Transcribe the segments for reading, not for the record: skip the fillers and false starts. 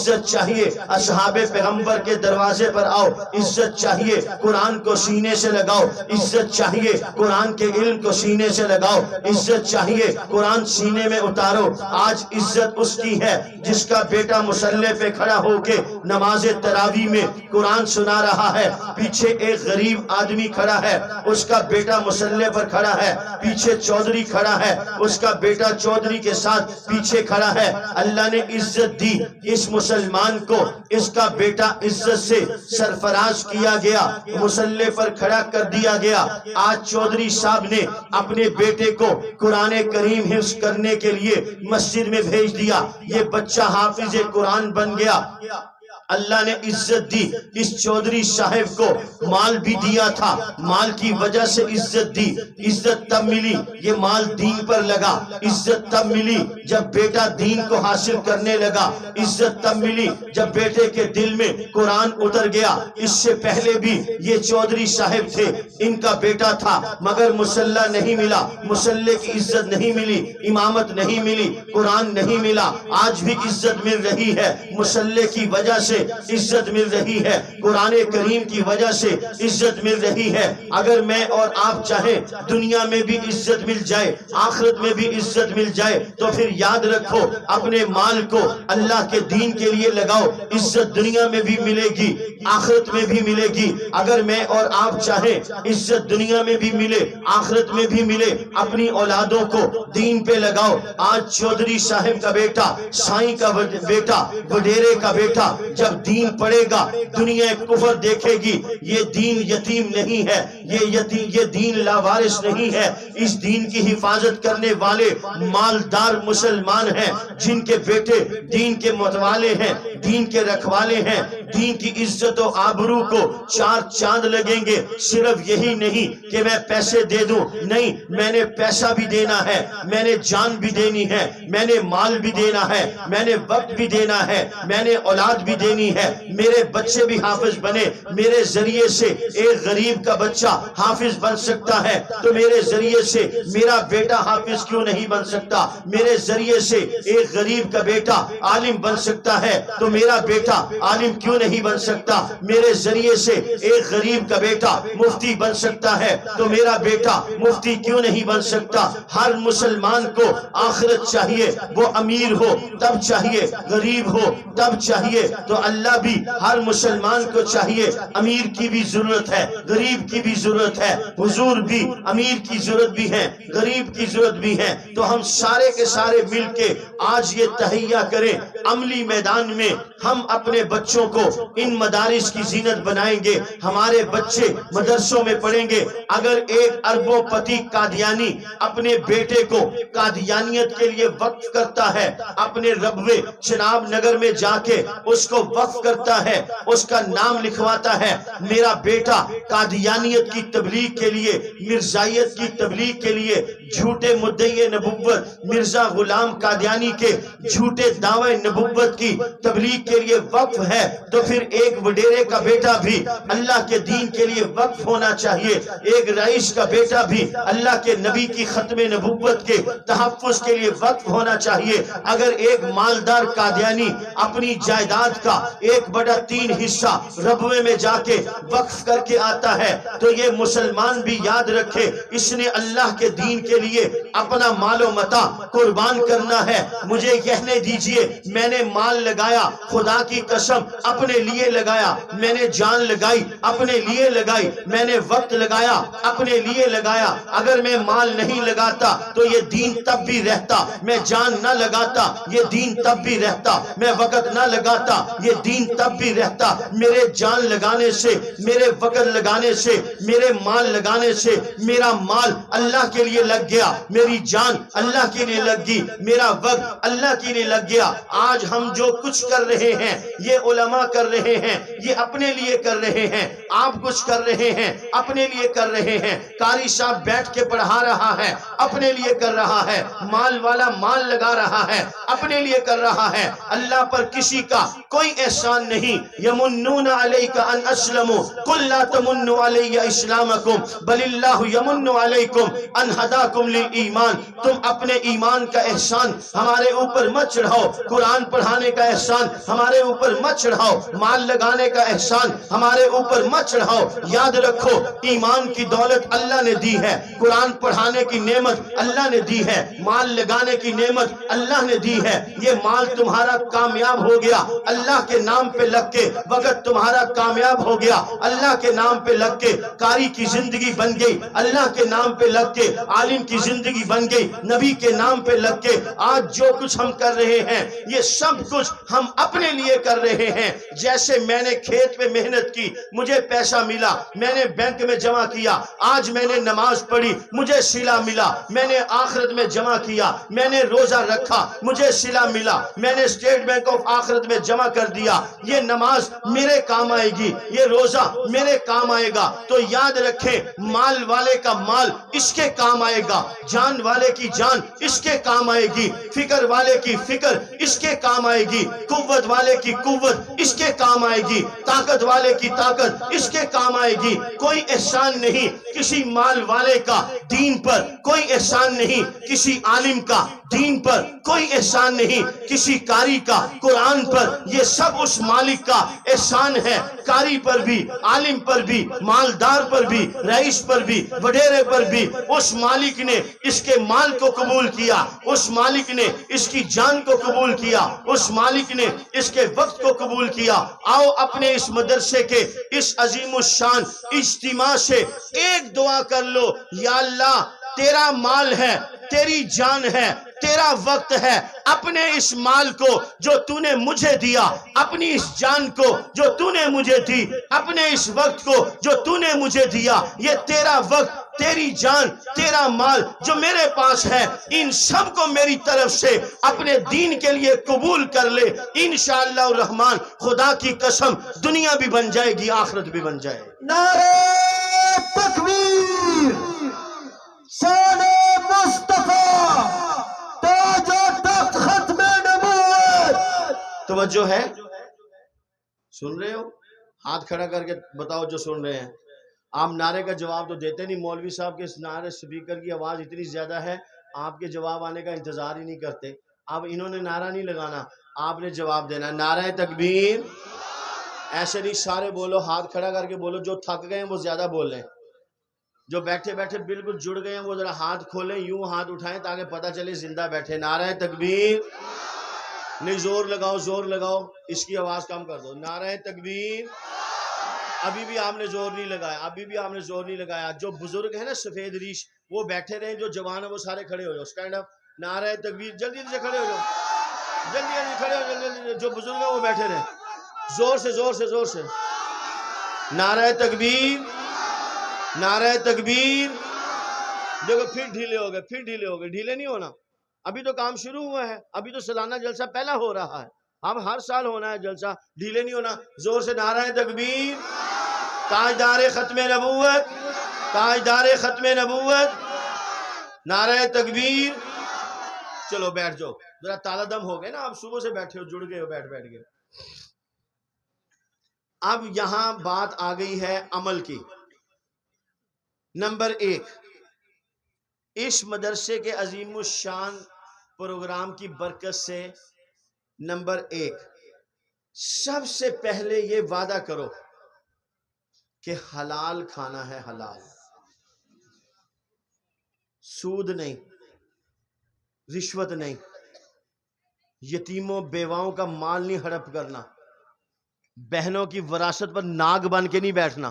عزت چاہیے اصحاب پیغمبر کے دروازے پر آؤ، عزت چاہیے قرآن کو سینے سے لگاؤ، عزت چاہیے قرآن کے علم کو سینے سے لگاؤ، عزت چاہیے قرآن سینے میں اتارو۔ آج عزت اس کی ہے جس کا بیٹا مصلی پہ کھڑا ہو کے نماز تراویح میں قرآن سنا رہا ہے، پیچھے ایک غریب آدمی کھڑا ہے، اس کا بیٹا مصلی پر کھڑا ہے، پیچھے چودھری کھڑا ہے، اس کا بیٹا چودھری کے ساتھ پیچھے کھڑا ہے۔ اللہ نے عزت دی اس مسلمان کو، اس کا بیٹا عزت سے سرفراز کیا گیا، مصلی پر کھڑا کر دیا گیا۔ آج چودھری صاحب نے اپنے بیٹے کو قرآن کریم حفظ کرنے کے لیے مسجد میں بھیج دیا، یہ بچہ حافظ قرآن بن گیا۔ اللہ نے عزت دی اس چودھری صاحب کو، مال بھی دیا تھا، مال کی وجہ سے عزت دی۔ عزت تب ملی یہ مال دین پر لگا، عزت تب ملی جب بیٹا دین کو حاصل کرنے لگا، عزت تب ملی جب بیٹے کے دل میں قرآن اتر گیا۔ اس سے پہلے بھی یہ چودھری صاحب تھے، ان کا بیٹا تھا مگر مصلی نہیں ملا، مصلی کی عزت نہیں ملی، امامت نہیں ملی، قرآن نہیں ملا۔ آج بھی عزت مل رہی ہے، مصلی کی وجہ سے عزت مل رہی ہے، قرآن کریم کی وجہ سے عزت مل رہی ہے۔ اگر میں اور آپ چاہیں دنیا میں بھی عزت مل جائے، آخرت میں بھی عزت مل جائے، تو پھر یاد رکھو اپنے مال کو اللہ کے دین کے لیے لگاؤ، عزت دنیا میں بھی ملے گی، آخرت میں بھی ملے گی۔ اگر میں اور آپ چاہیں عزت دنیا میں بھی ملے، آخرت میں بھی ملے، اپنی اولادوں کو دین پہ لگاؤ۔ آج چودھری صاحب کا بیٹا، سائیں کا بیٹا، وڈیرے کا بیٹا جب دین پڑھے گا، دنیا کفر دیکھے گی، یہ دین یتیم نہیں ہے، یہ دین لاوارث نہیں ہے۔ اس دین کی حفاظت کرنے والے مالدار مسلمان ہیں، جن کے بیٹے دین کے متوالے ہیں، دین کے رکھوالے ہیں، دین کی عزت و آبرو کو چار چاند لگیں گے۔ صرف یہی نہیں کہ میں پیسے دے دوں، نہیں، میں نے پیسہ بھی دینا ہے، میں نے جان بھی دینی ہے، میں نے مال بھی دینا ہے، میں نے وقت بھی دینا ہے، میں نے اولاد بھی دینی ہے، میرے بچے بھی حافظ بنے۔ میرے ذریعے سے ایک غریب کا بچہ حافظ بن سکتا ہے تو میرے ذریعے سے میرا بیٹا حافظ کیوں نہیں بن سکتا؟ میرے ذریعے سے ایک غریب کا بیٹا عالم بن سکتا ہے تو میرا بیٹا عالم کیوں نہیں بن سکتا؟ میرے ذریعے سے ایک غریب کا بیٹا مفتی بن سکتا ہے تو میرا بیٹا مفتی کیوں نہیں بن سکتا؟ ہر مسلمان کو آخرت چاہیے، وہ امیر ہو تب چاہیے، غریب ہو تب چاہیے، تو اللہ بھی ہر مسلمان کو چاہیے۔ امیر کی بھی ضرورت ہے، غریب کی بھی ضرورت ہے، حضور بھی امیر کی ضرورت بھی ہے، غریب کی ضرورت بھی ہے۔ تو ہم سارے کے سارے مل کے آج یہ تہیہ کریں، عملی میدان میں ہم اپنے بچوں کو ان مدارس کی زینت بنائیں گے، ہمارے بچے مدرسوں میں پڑھیں گے۔ اگر ایک اربوں پتی قادیانی اپنے بیٹے کو قادیانیت کے لیے وقف کرتا ہے، اپنے ربوے چناب نگر میں جا کے اس کو وقف کرتا ہے، اس کا نام لکھواتا ہے، میرا بیٹا قادیانیت کی تبلیغ کے لیے، مرزائیت کی تبلیغ کے لیے، جھوٹے مدعی نبوت مرزا غلام قادیانی کے جھوٹے دعوے نبوت کی تبلیغ کے لیے وقف ہے، تو پھر ایک وڈیرے کا بیٹا بھی اللہ کے دین کے لیے وقف ہونا چاہیے، ایک رئیس کا بیٹا بھی اللہ کے نبی کی ختم نبوت کے تحفظ کے لیے وقف ہونا چاہیے۔ اگر ایک مالدار قادیانی اپنی جائیداد کا 1/3 حصہ ربوے میں جا کے وقف کر کے آتا ہے تو یہ مسلمان بھی یاد رکھے اس نے اللہ کے دین کے لیے اپنا مال و متاع قربان کرنا ہے۔ مجھے کہنے دیجئے، میں نے مال لگایا، خدا کی قسم اپنے لیے لگایا، میں نے جان لگائی اپنے لیے لگائی، میں نے وقت لگایا اپنے لیے لگایا۔ اگر میں مال نہیں لگاتا تو یہ دین تب بھی رہتا، میں جان نہ لگاتا یہ دین تب بھی رہتا، میں وقت نہ لگاتا یہ دین تب بھی رہتا۔ میرے جان لگانے سے، میرے وقت لگانے سے، میرے مال لگانے سے، میرا مال اللہ کے لیے لگ گیا، میری جان اللہ کے لیے لگ گئی، میرا وقت اللہ کے لیے لگ گیا۔ آج ہم جو کچھ کر رہے ہیں یہ علماء کر رہے ہیں، یہ اپنے لیے کر رہے ہیں، آپ کچھ کر رہے ہیں اپنے لیے کر رہے ہیں، قاری صاحب بیٹھ کے پڑھا رہا ہے اپنے لیے کر رہا ہے، مال والا مال لگا رہا ہے اپنے لیے کر رہا ہے۔ اللہ پر کسی کا کوئی احسان نہیں۔ یمنون علیک ان اسلموا قل لا تمنوا علی اسلامکم بل اللہ یمن علیکم ان ہداکم للایمان۔ تم اپنے ایمان کا احسان ہمارے اوپر مت چڑھاؤ، قرآن قرآن پڑھانے کا احسان ہمارے اوپر مت چڑھاؤ، مال لگانے کا احسان ہمارے اوپر مت چڑھاؤ۔ یاد رکھو ایمان کی دولت اللہ نے دی ہے، قرآن پڑھانے کی نعمت اللہ نے دی ہے، مال لگانے کی نعمت اللہ نے دی ہے۔ یہ مال تمہارا کامیاب ہو گیا اللہ کے نام پہ لگ کے، وقت تمہارا کامیاب ہو گیا اللہ کے نام پہ لگ کے، قاری کی زندگی بن گئی اللہ کے نام پہ لگ کے، عالم کی زندگی بن گئی نبی کے نام پہ لگ کے۔ آج جو کچھ ہم کر رہے ہیں یہ سب کچھ ہم اپنے لیے کر رہے ہیں۔ جیسے میں نے کھیت پہ محنت کی مجھے پیسہ ملا، میں نے بینک میں جمع کیا، آج میں نے نماز پڑھی مجھے صلہ ملا، میں نے آخرت میں جمع کیا، میں نے روزہ رکھا مجھے صلہ ملا، میں نے اسٹیٹ بینک آف آخرت میں جمع کر دیا، یہ نماز میرے کام آئے گی، یہ روزہ میرے کام آئے گا۔ تو یاد رکھیں مال والے کا مال اس کے کام آئے گا، جان والے کی جان اس کے کام آئے گی، فکر والے کی فکر اس کے کام آئے گی، قوت والے کی قوت اس کے کام آئے گی، طاقت والے کی طاقت اس کے کام آئے گی۔ کوئی احسان نہیں کسی مال والے کا دین پر، کوئی احسان نہیں کسی عالم کا دین پر، کوئی احسان نہیں کسی قاری کا قرآن پر، یہ سب اس مالک کا احسان ہے۔ قاری پر بھی، عالم پر بھی، مالدار پر بھی، رئیس پر بھی، وڈیرے پر بھی، اس مالک نے اس کے مال کو قبول کیا، اس مالک نے اس کی جان کو قبول کیا، اس مالک نے اس کے وقت کو قبول کیا۔ آؤ اپنے اس مدرسے کے اس عظیم الشان اجتماع سے ایک دعا کر لو، یا اللہ تیرا مال ہے، تیری جان ہے، تیرا وقت ہے، اپنے اس مال کو جو تو نے مجھے دیا، اپنی اس جان کو جو تو نے مجھے دی، اپنے اس وقت کو جو تو نے مجھے دیا، یہ تیرا وقت، تیری جان، تیرا مال جو میرے پاس ہے، ان سب کو میری طرف سے اپنے دین کے لیے قبول کر لے۔ انشاءاللہ الرحمن خدا کی قسم دنیا بھی بن جائے گی آخرت بھی بن جائے گی۔ نعرہ تکبیر، شان مصطفیٰ، تاج و تخت ختم نبوت۔ توجہ ہے؟ سن رہے ہو؟ ہاتھ کھڑا کر کے بتاؤ جو سن رہے ہیں۔ آپ نعرے کا جواب تو دیتے نہیں، مولوی صاحب کے اس نعرے سپیکر کی آواز اتنی زیادہ ہے آپ کے جواب آنے کا انتظار ہی نہیں کرتے۔ اب انہوں نے نعرہ نہیں لگانا، آپ نے جواب دینا۔ نعرہ تکبیر، ایسے نہیں سارے بولو، ہاتھ کھڑا کر کے بولو۔ جو تھک گئے ہیں وہ زیادہ بول رہے ہیں، جو بیٹھے بیٹھے بالکل جڑ گئے ہیں وہ ذرا ہاتھ کھولیں، یوں ہاتھ اٹھائیں تاکہ پتہ چلے زندہ بیٹھے۔ نعرہ تکبیر، نہیں زور لگاؤ، زور لگاؤ، اس کی آواز کم کر دو۔ نعرہ تکبیر، ابھی بھی آپ نے زور نہیں لگایا، ابھی بھی آپ نے زور نہیں لگایا۔ جو بزرگ ہیں نا سفید ریش وہ بیٹھے رہیں، جو جوان ہیں وہ سارے کھڑے ہو جاؤ، سٹینڈ اپ۔ نعرہ تکبیر، جلدی سے کھڑے ہو جاؤ، جلدی جلدی کھڑے ہو، جلدی، جو بزرگ ہیں وہ بیٹھے رہیں، زور سے زور سے زور سے۔ نعرہ تکبیر، نعرہ تکبیر۔ دیکھو پھر ڈھیلے ہو گئے، پھر ڈھیلے ہو گئے، ڈھیلے نہیں ہونا، ابھی تو کام شروع ہوا ہے، ابھی تو سالانہ جلسہ پہلا ہو رہا ہے، اب ہر سال ہونا ہے جلسہ، ڈھیلے نہیں ہونا۔ زور سے نعرہ تکبیر، تاجدار ختم نبوت، تاجدار ختم نبوت، نعرہ تکبیر۔ چلو بیٹھ جاؤ، ذرا تالا دم ہو گئے نا، آپ صبح سے بیٹھے ہو، جڑ گئے ہو بیٹھ بیٹھ کے۔ اب یہاں بات آ گئی ہے عمل کی۔ نمبر 1، اس مدرسے کے عظیم الشان پروگرام کی برکت سے نمبر 1، سب سے پہلے یہ وعدہ کرو کہ حلال کھانا ہے، حلال، سود نہیں، رشوت نہیں، یتیموں بیواؤں کا مال نہیں ہڑپ کرنا، بہنوں کی وراثت پر ناگ بن کے نہیں بیٹھنا۔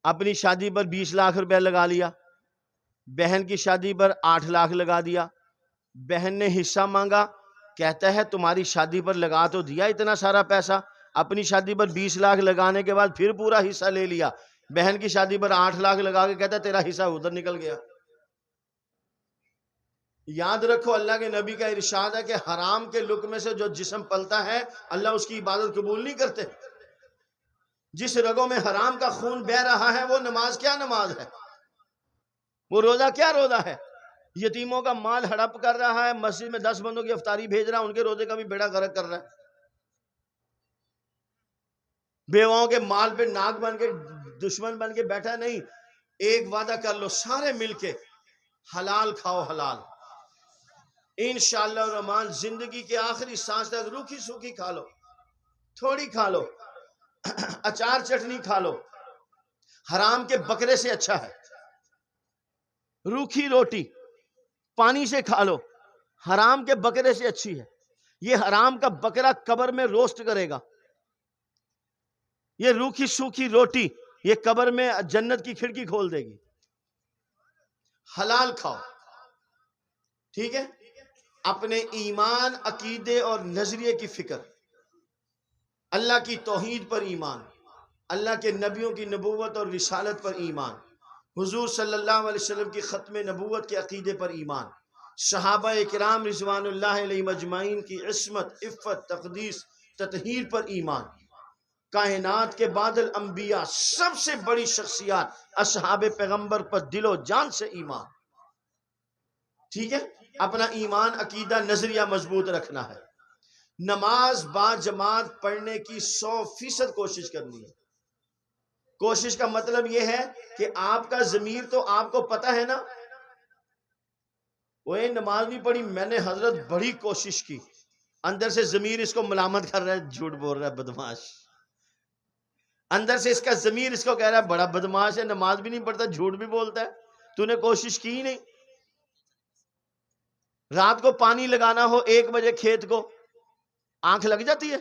اپنی شادی پر 20 لاکھ روپے لگا لیا، بہن کی شادی پر 8 لاکھ لگا دیا، بہن نے حصہ مانگا، کہتا ہے تمہاری شادی پر لگا تو دیا اتنا سارا پیسہ، اپنی شادی پر 20 لاکھ لگانے کے بعد پھر پورا حصہ لے لیا، بہن کی شادی پر 8 لاکھ لگا کے کہتا ہے تیرا حصہ ادھر نکل گیا۔ یاد رکھو اللہ کے نبی کا ارشاد ہے کہ حرام کے لقمے سے جو جسم پلتا ہے اللہ اس کی عبادت قبول نہیں کرتے۔ جس رگوں میں حرام کا خون بہ رہا ہے وہ نماز کیا نماز ہے، وہ روزہ کیا روزہ ہے۔ یتیموں کا مال ہڑپ کر رہا ہے، مسجد میں 10 بندوں کی افطاری بھیج رہا ہے، ان کے روزے کا بھی بیڑا غرق کر رہا ہے۔ بیواؤں کے مال پہ ناک بن کے دشمن بن کے بیٹھا نہیں۔ ایک وعدہ کر لو سارے مل کے، حلال کھاؤ، حلال، انشاءاللہ الرحمن زندگی کے آخری سانس تک روکھی سوکھی کھا لو، تھوڑی کھا لو، اچار چٹنی کھا لو، حرام کے بکرے سے اچھا ہے۔ روکھی روٹی پانی سے کھا لو، حرام کے بکرے سے اچھی ہے۔ یہ حرام کا بکرا قبر میں روسٹ کرے گا، یہ روکھی سوکھی روٹی یہ قبر میں جنت کی کھڑکی کھول دے گی۔ حلال کھاؤ، ٹھیک ہے؟ اپنے ایمان، عقیدے اور نظریے کی فکر، اللہ کی توحید پر ایمان، اللہ کے نبیوں کی نبوت اور رسالت پر ایمان، حضور صلی اللہ علیہ وسلم کی ختم نبوت کے عقیدے پر ایمان، صحابہ اکرام رضوان اللہ علیہ مجمعین کی عصمت، عفت، تقدیس، تطہیر پر ایمان، کائنات کے بعد الانبیاء سب سے بڑی شخصیات اصحاب پیغمبر پر دل و جان سے ایمان، ٹھیک ہے؟ اپنا ایمان، عقیدہ، نظریہ مضبوط رکھنا ہے۔ نماز با جماعت پڑھنے کی 100% کوشش کرنی ہے۔ کوشش کا مطلب یہ ہے کہ آپ کا ضمیر تو آپ کو پتہ ہے نا، وہ نماز نہیں پڑھی، میں نے حضرت بڑی کوشش کی، اندر سے ضمیر اس کو ملامت کر رہا ہے، جھوٹ بول رہا ہے، بدماش۔ اندر سے اس کا ضمیر اس کو کہہ رہا ہے بڑا بدماش ہے، نماز بھی نہیں پڑھتا، جھوٹ بھی بولتا ہے، تو نے کوشش کی ہی نہیں۔ رات کو پانی لگانا ہو 1 بجے کھیت کو، آنکھ لگ جاتی ہے؟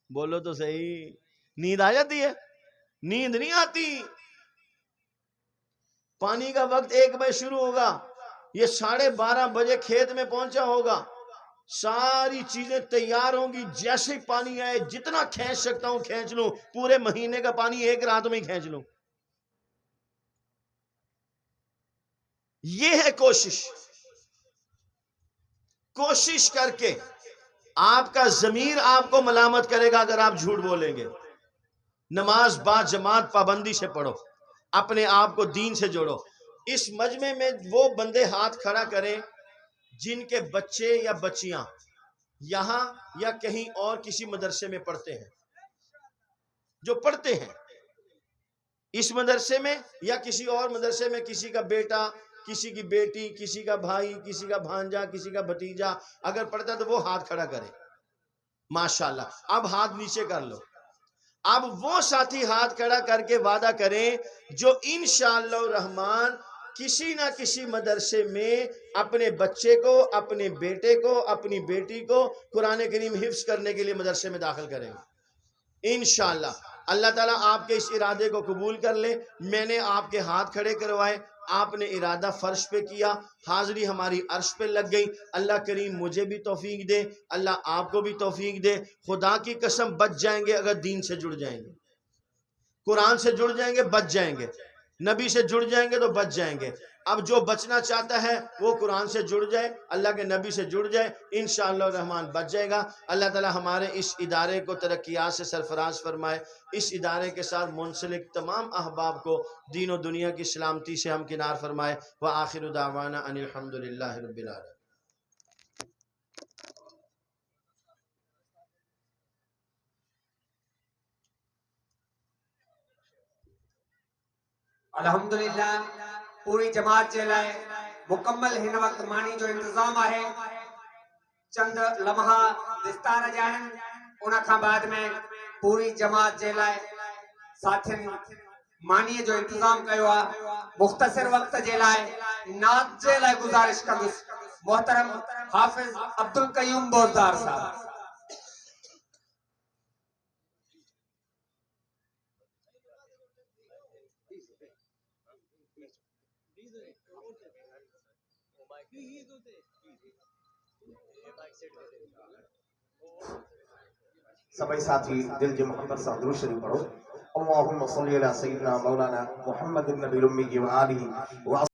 بولو تو صحیح، نیند آ جاتی ہے؟ نیند نہیں آتی۔ پانی کا وقت 1 بجے شروع ہوگا، یہ 12:30 بجے کھیت میں پہنچا ہوگا، ساری چیزیں تیار ہوں گی، جیسے پانی آئے جتنا کھینچ سکتا ہوں کھینچ لوں، پورے مہینے کا پانی 1 رات میں ہی کھینچ لوں۔ یہ ہے کوشش۔ کوشش کر کے آپ کا ضمیر آپ کو ملامت کرے گا اگر آپ جھوٹ بولیں گے۔ نماز با جماعت پابندی سے پڑھو، اپنے آپ کو دین سے جوڑو۔ اس مجمع میں وہ بندے ہاتھ کھڑا کریں جن کے بچے یا بچیاں یہاں یا کہیں اور کسی مدرسے میں پڑھتے ہیں، جو پڑھتے ہیں اس مدرسے میں یا کسی اور مدرسے میں، کسی کا بیٹا، کسی کی بیٹی، کسی کا بھائی، کسی کا بھانجا، کسی کا بھتیجا اگر پڑھتا ہے تو وہ ہاتھ کھڑا کرے۔ ماشاءاللہ۔ اب ہاتھ نیچے کر لو۔ اب وہ ساتھی ہاتھ کھڑا کر کے وعدہ کریں جو انشاءاللہ الرحمن کسی نہ کسی مدرسے میں اپنے بچے کو، اپنے بیٹے کو، اپنی بیٹی کو قرآن کریم حفظ کرنے کے لیے مدرسے میں داخل کریں گے انشاءاللہ۔ اللہ تعالیٰ آپ کے اس ارادے کو قبول کر لے۔ میں نے آپ کے ہاتھ کھڑے کروائے، آپ نے ارادہ فرش پہ کیا، حاضری ہماری عرش پہ لگ گئی۔ اللہ کریم مجھے بھی توفیق دے، اللہ آپ کو بھی توفیق دے۔ خدا کی قسم بچ جائیں گے اگر دین سے جڑ جائیں گے، قرآن سے جڑ جائیں گے بچ جائیں گے، نبی سے جڑ جائیں گے تو بچ جائیں گے۔ اب جو بچنا چاہتا ہے وہ قرآن سے جڑ جائے، اللہ کے نبی سے جڑ جائے، انشاءاللہ الرحمن بچ جائے گا۔ اللہ تعالی ہمارے اس ادارے کو ترقیات سے سرفراز فرمائے، اس ادارے کے ساتھ منسلک تمام احباب کو دین و دنیا کی سلامتی سے ہمکنار فرمائے۔ وآخر دعوانا ان الحمدللہ رب العالمین۔ الحمدللہ پوری جماعت کے لائے مکمل ہن وقت مانی جو انتظام ہے، چند لمحہ دستار جائیں، انہاں کھا بعد میں پوری جماعت کے لائے ساتھن مانی جو انتظام کیوا مختصر وقت کے لائے نعت کے لائے گزارش کندس محترم حافظ عبدالقیوم بوزدار صاحب۔ سبھی ساتھی دل کے محمد صاحب درود شریف پڑھو۔ اللہم صلی علی سیدنا مولانا محمد النبی الامی و آلہ